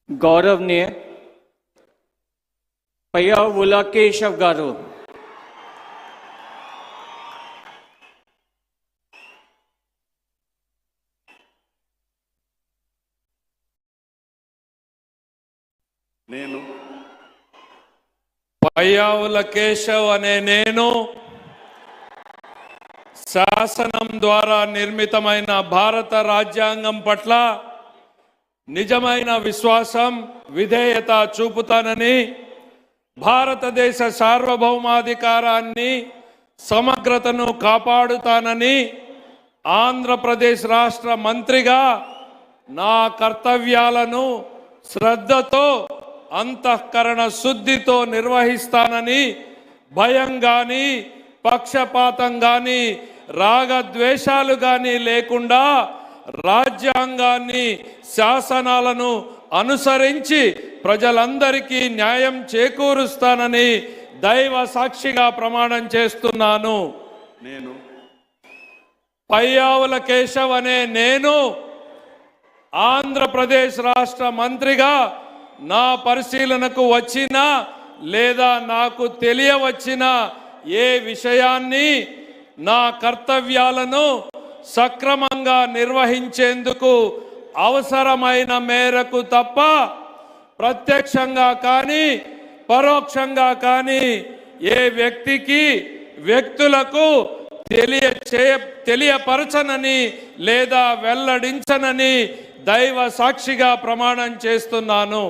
गौरवनीय पय्यावुला केशव गारू నేను పయ్యావుల కేశవ్ అనే నేను శాసనం ద్వారా నిర్మితమైన భారత రాజ్యాంగం పట్ల నిజమైన విశ్వాసం విధేయత చూపుతానని భారతదేశ సార్వభౌమాధికారాన్ని సమగ్రతను కాపాడుతానని ఆంధ్రప్రదేశ్ రాష్ట్ర మంత్రిగా నా కర్తవ్యాలను శ్రద్ధతో అంతఃకరణ శుద్ధితో నిర్వహిస్తానని భయం గాని పక్షపాతం గాని రాగద్వేషాలు గాని లేకుండా రాజ్యాంగాన్ని శాసనాలను అనుసరించి ప్రజలందరికీ న్యాయం చేకూరుస్తానని దైవ సాక్షిగా ప్రమాణం చేస్తున్నాను. నేను పయ్యావుల కేశవ్ అనే నేను ఆంధ్రప్రదేశ్ రాష్ట్ర మంత్రిగా నా పరిశీలనకు వచ్చిన లేదా నాకు తెలియవచ్చిన ఏ విషయాన్ని నా కర్తవ్యాలను సక్రమంగా నిర్వహించేందుకు అవసరమైన మేరకు తప్ప ప్రత్యక్షంగా కానీ పరోక్షంగా కానీ ఏ వ్యక్తులకు తెలియపరచనని లేదా వెల్లడించనని దైవ సాక్షిగా ప్రమాణం చేస్తున్నాను.